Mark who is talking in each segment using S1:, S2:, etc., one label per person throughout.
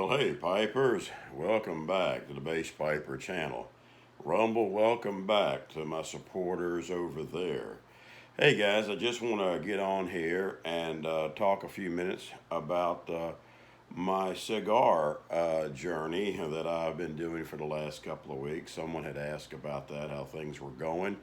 S1: Well, hey, Pipers, welcome back to the Basspiper channel. Rumble, welcome back to my supporters over there. Hey, guys, I just want to get on here and talk a few minutes about my cigar journey that I've been doing for the last couple of weeks. Someone had asked about that, how things were going.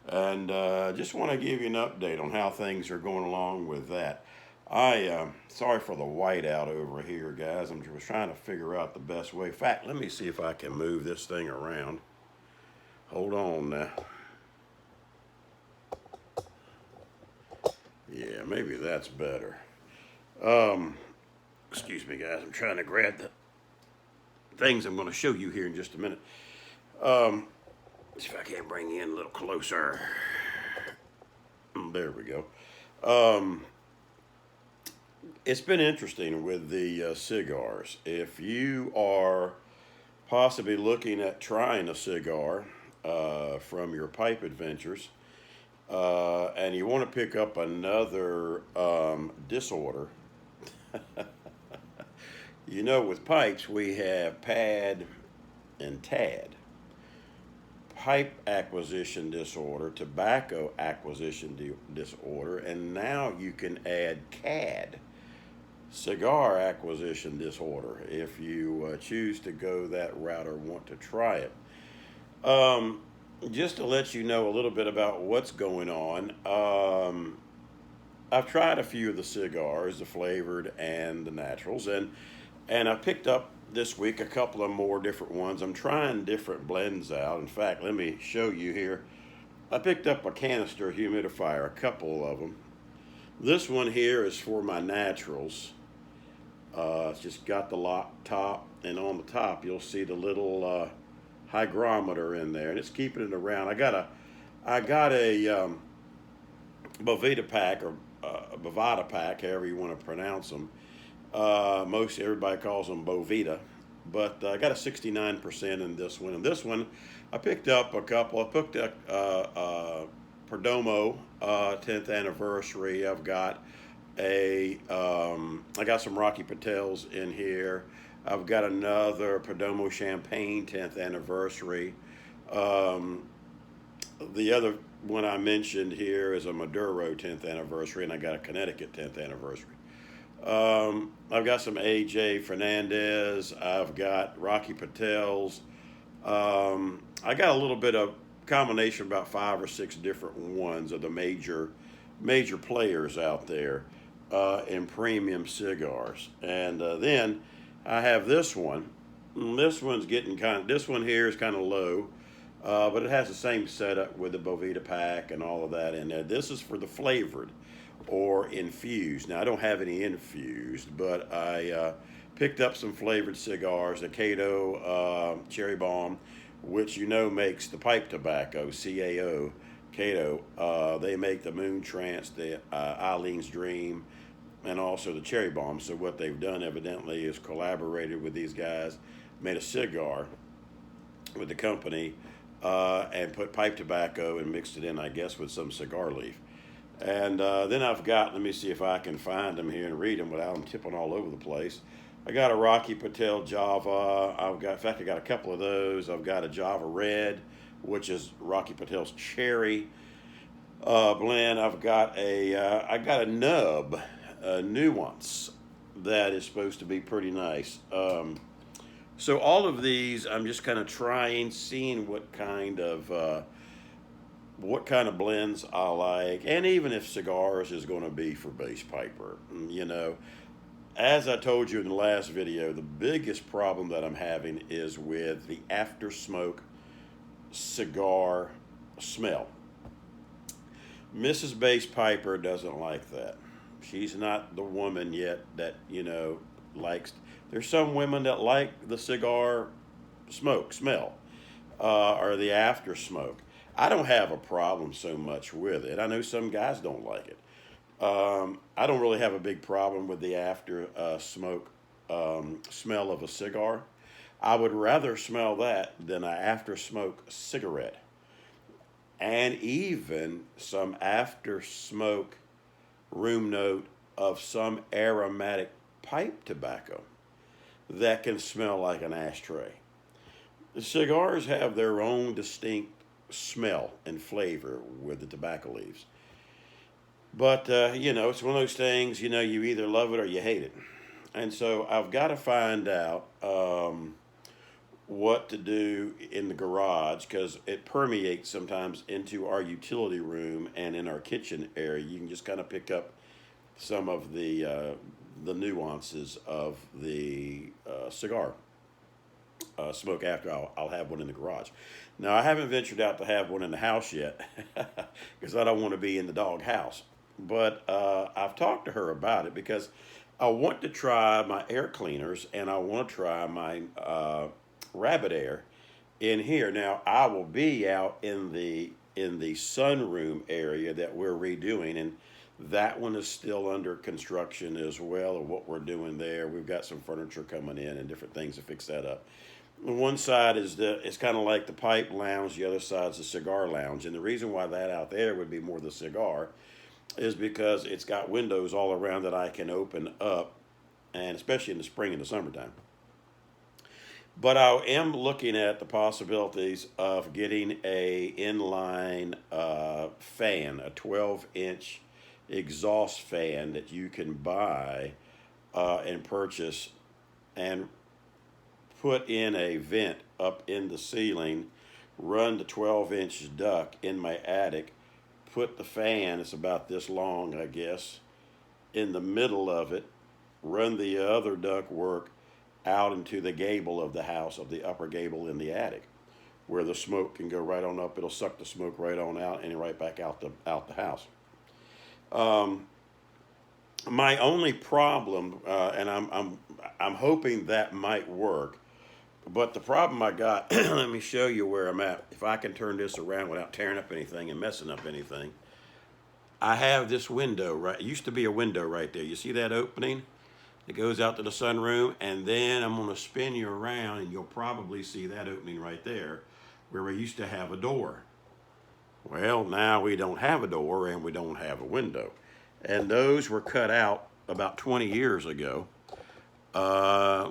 S1: And just want to give you an update on how things are going along with that. Sorry for the whiteout over here, guys. I'm just trying to figure out the best way. In fact, let me see if I can move this thing around. Hold on now. Yeah, maybe that's better. Excuse me, guys. I'm trying to grab the things I'm going to show you here in just a minute. See if I can bring you in a little closer. There we go. It's been interesting with the cigars. If you are possibly looking at trying a cigar from your pipe adventures and you want to pick up another disorder, you know, with pipes we have pad and tad. Pipe acquisition disorder, tobacco acquisition disorder, and now you can add CAD, cigar acquisition disorder, if you choose to go that route or want to try it. Just to let you know a little bit about what's going on, I've tried a few of the cigars, the flavored and the naturals, and I picked up this week a couple of more different ones. I'm trying different blends out. In fact, let me show you here. I picked up a canister humidifier, a couple of them. This one here is for my naturals. It's just got the lock top, and on the top you'll see the little hygrometer in there, and it's keeping it around. I got a Boveda pack, or Bovada pack, however you want to pronounce them. Most everybody calls them Boveda, but I got a 69% in this one. And this one, I picked up a couple. I picked up Perdomo 10th anniversary. I've got I got some Rocky Patels in here. I've got another Perdomo Champagne 10th anniversary. The other one I mentioned here is a Maduro 10th anniversary, and I got a Connecticut 10th anniversary. I've got some AJ Fernandez. I've got Rocky Patels. I got a little bit of combination, about 5 or 6 different ones of the major players out there in premium cigars. And then I have this one. This one's getting this one here is kind of low, but it has the same setup with the Boveda pack and all of that in there. This is for the flavored or infused. Now, I don't have any infused, but I picked up some flavored cigars, the Cato Cherry Bomb, which you know makes the pipe tobacco, CAO, Cato. They make the Moon Trance, the Eileen's Dream, and also the Cherry Bomb. So what they've done evidently is collaborated with these guys, made a cigar with the company, and put pipe tobacco and mixed it in, I guess, with some cigar leaf. And then I've got, let me see if I can find them here and read them without them tipping all over the place. I got a Rocky Patel Java. In fact, I got a couple of those. I've got a Java Red, which is Rocky Patel's Cherry blend. I've got I got a Nub, a Nuance, that is supposed to be pretty nice. So all of these, I'm just kind of trying, seeing what kind of blends I like, and even if cigars is going to be for Basspiper. You know, as I told you in the last video, the biggest problem that I'm having is with the after smoke cigar smell. Mrs. Basspiper doesn't like that. She's not the woman yet that, you know, likes. There's some women that like the cigar smell, or the after smoke. I don't have a problem so much with it. I know some guys don't like it. I don't really have a big problem with the after smoke smell of a cigar. I would rather smell that than an after smoke cigarette, and even some after smoke room note of some aromatic pipe tobacco. that can smell like an ashtray. The cigars have their own distinct smell and flavor with the tobacco leaves. But, it's one of those things, you either love it or you hate it. And so I've got to find out what to do in the garage because it permeates sometimes into our utility room and in our kitchen area. You can just kind of pick up some of the nuances of the cigar smoke after I'll have one in the garage. Now, I haven't ventured out to have one in the house yet because I don't want to be in the dog house. But I've talked to her about it because I want to try my air cleaners and I want to try my rabbit air in here. Now, I will be out in the sunroom area that we're redoing, and that one is still under construction as well. Of what we're doing there, we've got some furniture coming in and different things to fix that up. One side is it's kind of like the pipe lounge. The other side is the cigar lounge, and the reason why that out there would be more the cigar is because it's got windows all around that I can open up, and especially in the spring and the summertime. But I am looking at the possibilities of getting a inline fan, a 12-inch exhaust fan that you can buy and purchase and put in a vent up in the ceiling, run the 12-inch duct in my attic, put the fan, it's about this long, I guess, in the middle of it, run the other duct work out into the gable of the house, of the upper gable in the attic, where the smoke can go right on up. It'll suck the smoke right on out and right back out the house. My only problem, and I'm hoping that might work, but the problem I got, let me show you where I'm at. If I can turn this around without tearing up anything and messing up anything. I have this window, right? It used to be a window right there. You see that opening? It goes out to the sunroom, and then I'm going to spin you around, and you'll probably see that opening right there where we used to have a door. Well, now we don't have a door, and we don't have a window. And those were cut out about 20 years ago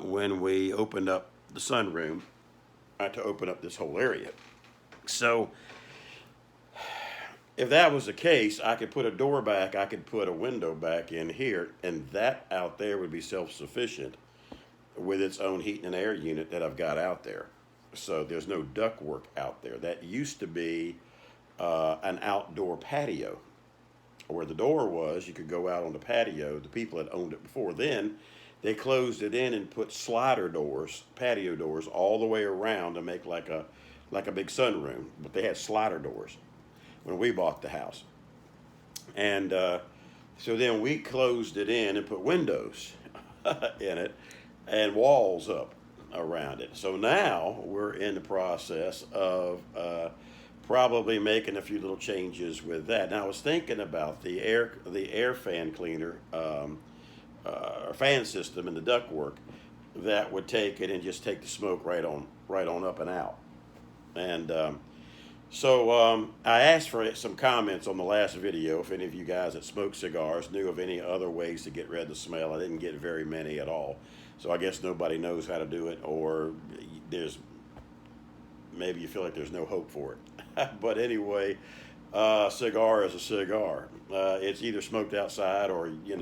S1: when we opened up the sunroom to open up this whole area. So if that was the case, I could put a door back, I could put a window back in here, and that out there would be self-sufficient with its own heat and air unit that I've got out there. So there's no duct work out there. That used to be an outdoor patio. Where the door was, you could go out on the patio. The people that owned it before then, they closed it in and put slider doors, patio doors, all the way around to make like a big sunroom. But they had slider doors when we bought the house. And so then we closed it in and put windows in it and walls up around it. So now we're in the process of probably making a few little changes with that. Now I was thinking about the air fan cleaner or fan system and the ductwork that would take it and just take the smoke right on up and out. And so I asked for some comments on the last video if any of you guys that smoke cigars knew of any other ways to get rid of the smell. I didn't get very many at all. So I guess nobody knows how to do it, or maybe you feel like there's no hope for it. But anyway, cigar is a cigar. It's either smoked outside or, you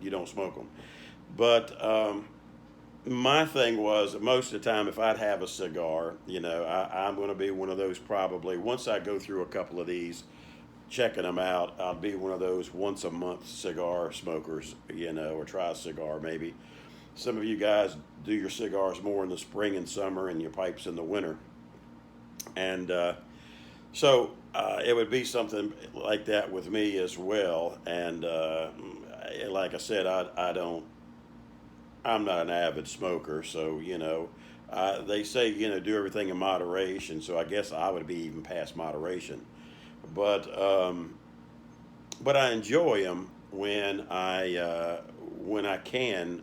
S1: don't smoke them. But my thing was that most of the time, if I'd have a cigar, I'm going to be one of those probably, once I go through a couple of these, checking them out, I'll be one of those once a month cigar smokers, or try a cigar maybe. Some of you guys do your cigars more in the spring and summer and your pipes in the winter. And so it would be something like that with me as well. And like I said, I'm not an avid smoker, so they say do everything in moderation. So I guess I would be even past moderation, but I enjoy them when I can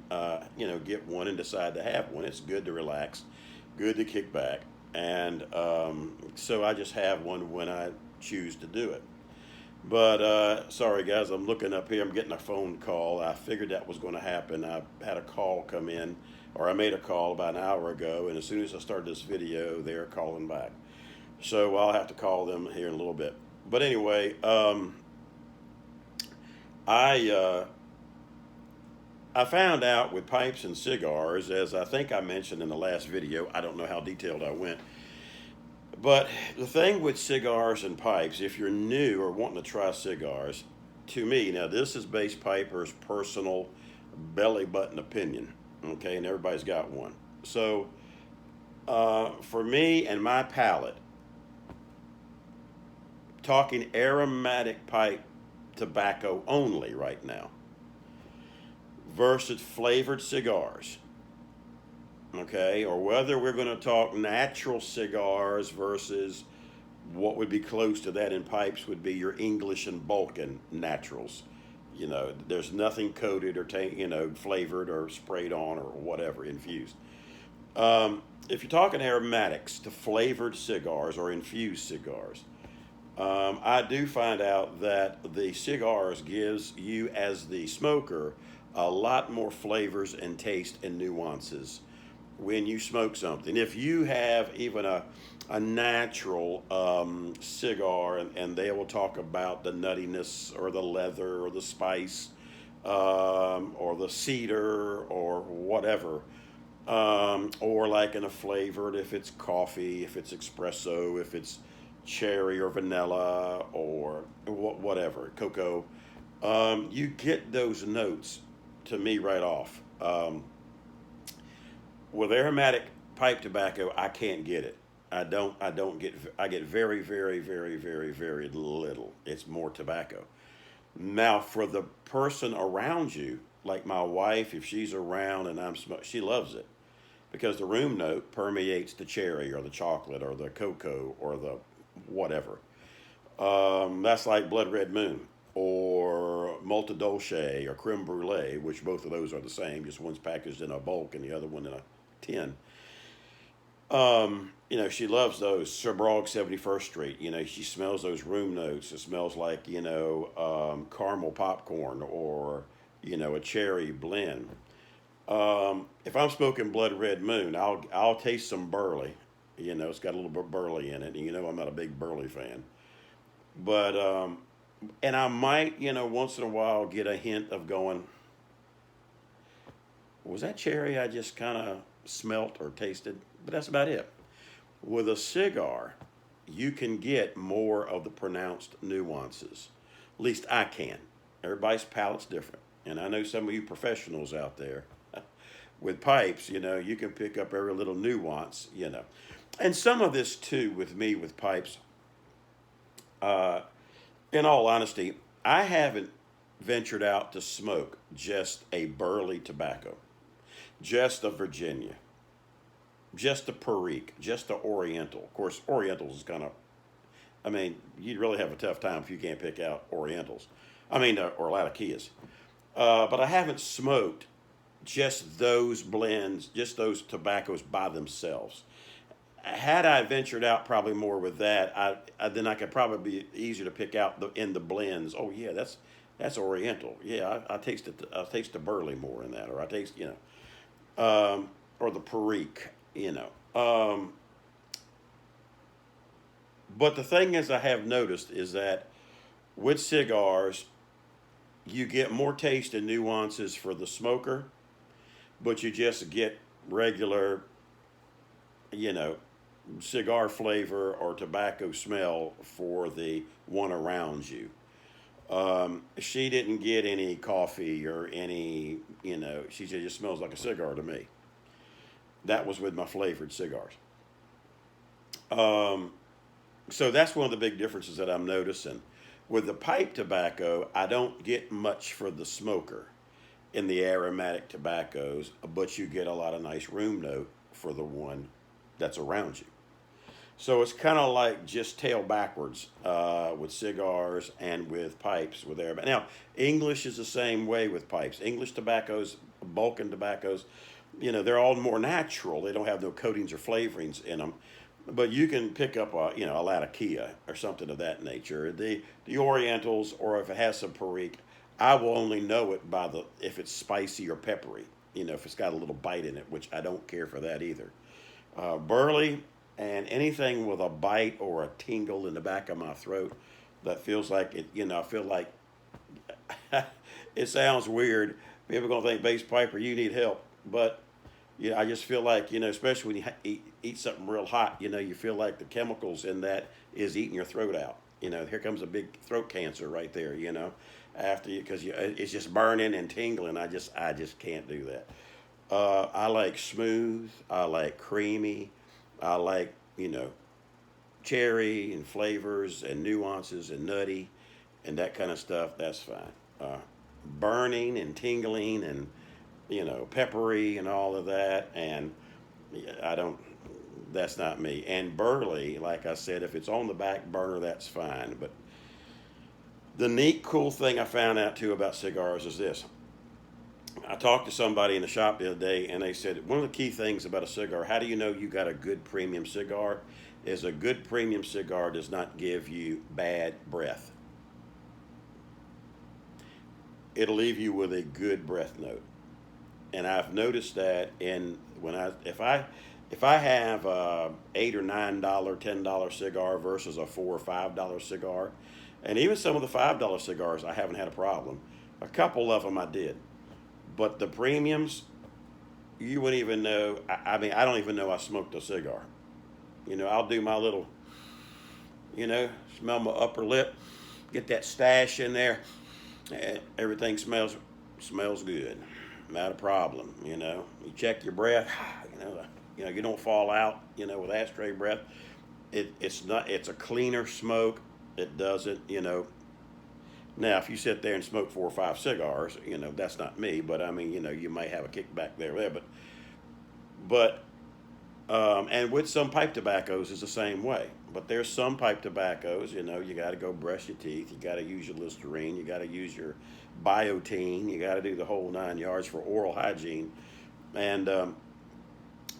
S1: get one and decide to have one. It's good to relax, good to kick back, and so I just have one when I choose to do it. But sorry, guys, I'm looking up here. I'm getting a phone call. I figured that was going to happen. I had a call come in, or I made a call about an hour ago, and as soon as I started this video, they're calling back. So I'll have to call them here in a little bit. But anyway, I I found out with pipes and cigars, as I think I mentioned in the last video. I don't know how detailed I went, but the thing with cigars and pipes, if you're new or wanting to try cigars, to me, now this is Basspiper's personal belly button opinion, okay, and everybody's got one. So, for me and my palate, talking aromatic pipe tobacco only right now versus flavored cigars, okay, or whether we're going to talk natural cigars versus what would be close to that in pipes would be your English and Balkan naturals. You know, there's nothing coated or flavored or sprayed on or whatever infused. If you're talking aromatics to flavored cigars or infused cigars, I do find out that the cigars gives you as the smoker a lot more flavors and taste and nuances when you smoke something. If you have even a natural cigar, and they will talk about the nuttiness or the leather or the spice or the cedar or whatever, or like in a flavored, if it's coffee, if it's espresso, if it's cherry or vanilla or whatever, cocoa, you get those notes to me right off. With aromatic pipe tobacco, I can't get it. I get very, very, very, very, very little. It's more tobacco. Now, for the person around you, like my wife, if she's around and I'm smoking, she loves it because the room note permeates the cherry or the chocolate or the cocoa or the whatever. That's like Blood Red Moon or Malta Dolce or Creme Brulee, which both of those are the same, just one's packaged in a bulk and the other one in a tin. She loves those. Sherbrooke 71st Street, she smells those room notes. It smells like, caramel popcorn or, a cherry blend. If I'm smoking Blood Red Moon, I'll taste some burley. It's got a little bit of burley in it. And I'm not a big burley fan. But, and I might, once in a while get a hint of going, was that cherry I just kind of smelt or tasted? But that's about it. With a cigar, you can get more of the pronounced nuances. At least I can. Everybody's palate's different. And I know some of you professionals out there with pipes, you can pick up every little nuance. And some of this too with me with pipes, in all honesty, I haven't ventured out to smoke just a burley tobacco, just a Virginia, just a Perique, just a Oriental. Of course, Orientals is you'd really have a tough time if you can't pick out Orientals. Or Latakias. But I haven't smoked just those blends, just those tobaccos by themselves. Had I ventured out probably more with that, then I could probably be easier to pick out in the blends. Oh yeah, that's Oriental. Yeah, I taste the burley more in that, or I taste or the Perique. But the thing is, I have noticed is that with cigars, you get more taste and nuances for the smoker, but you just get regular, cigar flavor or tobacco smell for the one around you. She didn't get any coffee or any, she said, it just smells like a cigar to me. That was with my flavored cigars. So that's one of the big differences that I'm noticing. With the pipe tobacco, I don't get much for the smoker in the aromatic tobaccos, but you get a lot of nice room note for the one that's around you. So it's kind of like just tail backwards with cigars and with pipes with aromatic. Now, English is the same way with pipes. English tobaccos, Balkan tobaccos, they're all more natural. They don't have no coatings or flavorings in them. but you can pick up a a Latakia or something of that nature. The Orientals, or if it has some Perique, I will only know it by the if it's spicy or peppery. If it's got a little bite in it, which I don't care for that either. Burley and anything with a bite or a tingle in the back of my throat that feels like it. I feel like it sounds weird. People are gonna think Basspiper, you need help, but I just feel like especially when you eat something real hot, you feel like the chemicals in that is eating your throat out. Here comes a big throat cancer right there. After you because it's just burning and tingling. I just can't do that. I like smooth. I like creamy. I like cherry and flavors and nuances and nutty and that kind of stuff. That's fine. Burning and tingling and peppery and all of that. And I don't, that's not me. And burley, like I said, if it's on the back burner, that's fine. But the neat, cool thing I found out too about cigars is this. I talked to somebody in the shop the other day, and they said one of the key things about a cigar, how do you know you got a good premium cigar, is a good premium cigar does not give you bad breath. It'll leave you with a good breath note. And I've noticed that if I have a $8 or $9, $10 cigar versus a $4 or $5 cigar, and even some of the $5 cigars I haven't had a problem. A couple of them I did, but the premiums, you wouldn't even know. I mean, I don't even know I smoked a cigar. I'll do my little, smell my upper lip, get that stash in there, and everything smells good. Not a problem. You check your breath. You don't fall out. With ashtray breath. It's not. It's a cleaner smoke. It doesn't. Now, if you sit there and smoke 4 or 5 cigars, that's not me. But I mean, you might have a kickback there. But and with some pipe tobaccos is the same way. But there's some pipe tobaccos, you got to go brush your teeth. You got to use your Listerine. You got to use your biotine. You got to do the whole 9 yards for oral hygiene. And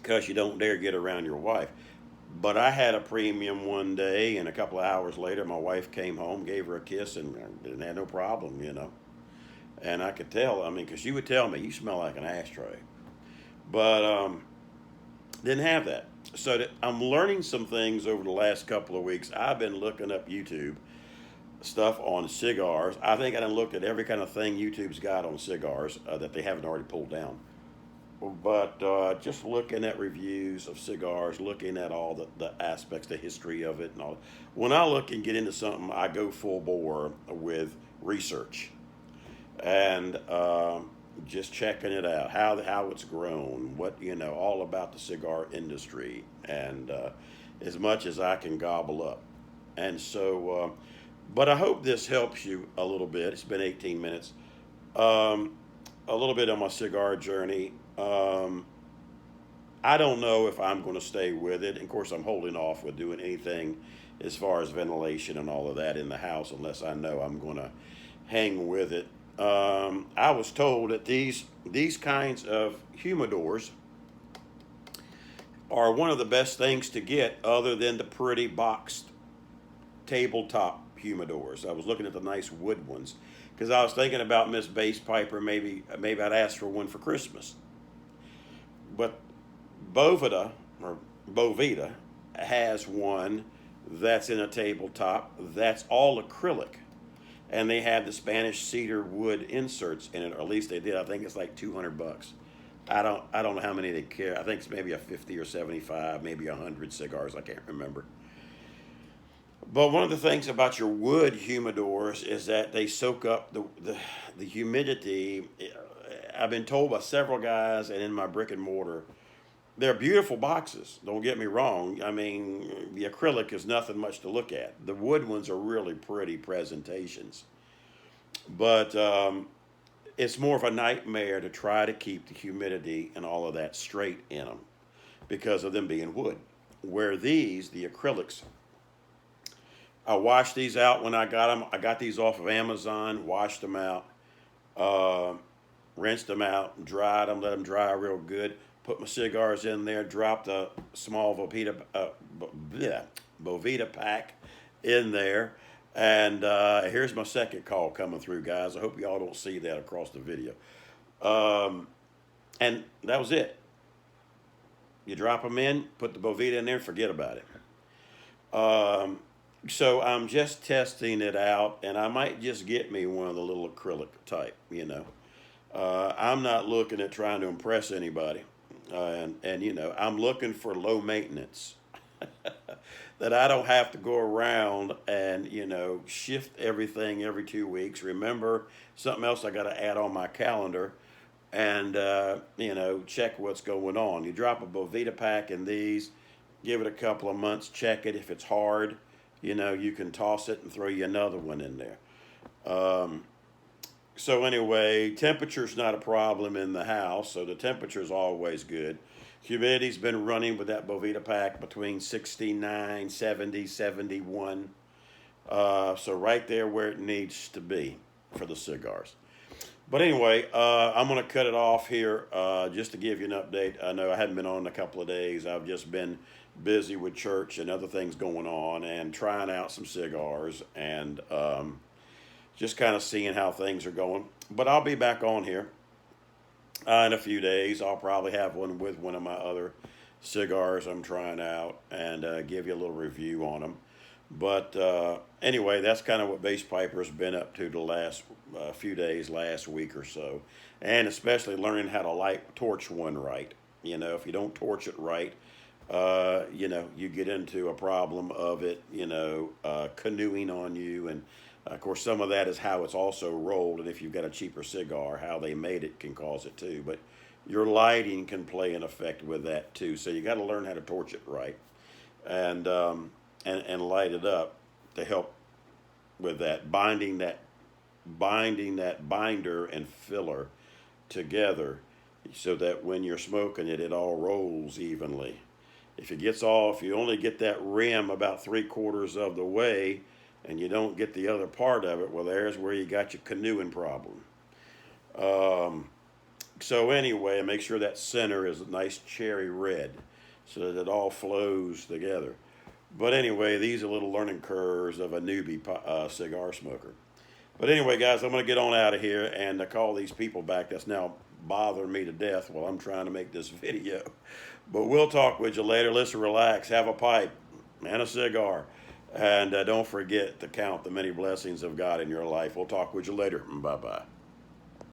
S1: because you don't dare get around your wife. But I had a premium one day, and a couple of hours later, my wife came home, gave her a kiss, and didn't have no problem. And I could tell, I mean, because she would tell me, you smell like an ashtray. But didn't have that. So I'm learning some things over the last couple of weeks. I've been looking up YouTube stuff on cigars. I think I done looked at every kind of thing YouTube's got on cigars that they haven't already pulled down. But just looking at reviews of cigars, looking at all the aspects, the history of it and all. When I look and get into something, I go full bore with research. And just checking it out, how it's grown, what all about the cigar industry, and as much as I can gobble up. And so, but I hope this helps you a little bit. It's been 18 minutes, a little bit on my cigar journey. I don't know if I'm going to stay with it. Of course, I'm holding off with doing anything as far as ventilation and all of that in the house unless I know I'm going to hang with it. I was told that these kinds of humidors are one of the best things to get other than the pretty boxed tabletop humidors. I was looking at the nice wood ones because I was thinking about Miss Basspiper. Maybe I'd ask for one for Christmas. But Boveda has one that's in a tabletop that's all acrylic. And they have the Spanish cedar wood inserts in it, or at least they did. I think it's like $200. I don't know how many they carry. I think it's maybe a 50 or 75, maybe 100 cigars. I can't remember. But one of the things about your wood humidors is that they soak up the humidity. I've been told by several guys, and in my brick and mortar, they're beautiful boxes. Don't get me wrong. I mean, the acrylic is nothing much to look at. The wood ones are really pretty presentations. But it's more of a nightmare to try to keep the humidity and all of that straight in them because of them being wood. Where the acrylics, I washed these out when I got them. I got these off of Amazon, washed them out, rinsed them out, dried them, let them dry real good. put my cigars in there, dropped a small Bovita pack in there. And here's my second call coming through, guys. I hope y'all don't see that across the video. And that was it. You drop them in, put the Bovita in there, forget about it. So I'm just testing it out, and I might just get me one of the little acrylic type, you know. I'm not looking at trying to impress anybody. And you know, I'm looking for low maintenance. That I don't have to go around and, you know, shift everything every 2 weeks. Remember, something else I got to add on my calendar and, you know, check what's going on. You drop a Bovita pack in these, give it a couple of months, check it. If it's hard, you know, you can toss it and throw you another one in there. So anyway, temperature's not a problem in the house, so the temperature's always good. Humidity's been running with that Bovita pack between 69, 70, 71. So right there where it needs to be for the cigars. But anyway, I'm going to cut it off here just to give you an update. I know I hadn't been on in a couple of days. I've just been busy with church and other things going on and trying out some cigars and just kind of seeing how things are going. But I'll be back on here in a few days. I'll probably have one with one of my other cigars I'm trying out and give you a little review on them. But anyway, that's kind of what Basspiper's been up to the last few days, last week or so. And especially learning how to light torch one right. You know, if you don't torch it right, you know, you get into a problem of it, you know, canoeing on you. And of course, some of that is how it's also rolled. And if you've got a cheaper cigar, how they made it can cause it too. But your lighting can play an effect with that too. So you got to learn how to torch it right and light it up to help with that, binding that binder and filler together so that when you're smoking it, it all rolls evenly. If you only get that rim about 3/4 of the way and you don't get the other part of it, well, there's where you got your canoeing problem. So anyway, make sure that center is a nice cherry red so that it all flows together. But anyway, these are little learning curves of a newbie cigar smoker. But anyway, guys, I'm going to get on out of here and call these people back that's now bothering me to death while I'm trying to make this video. But we'll talk with you later. Listen, relax, have a pipe and a cigar. And don't forget to count the many blessings of God in your life. We'll talk with you later. Bye-bye.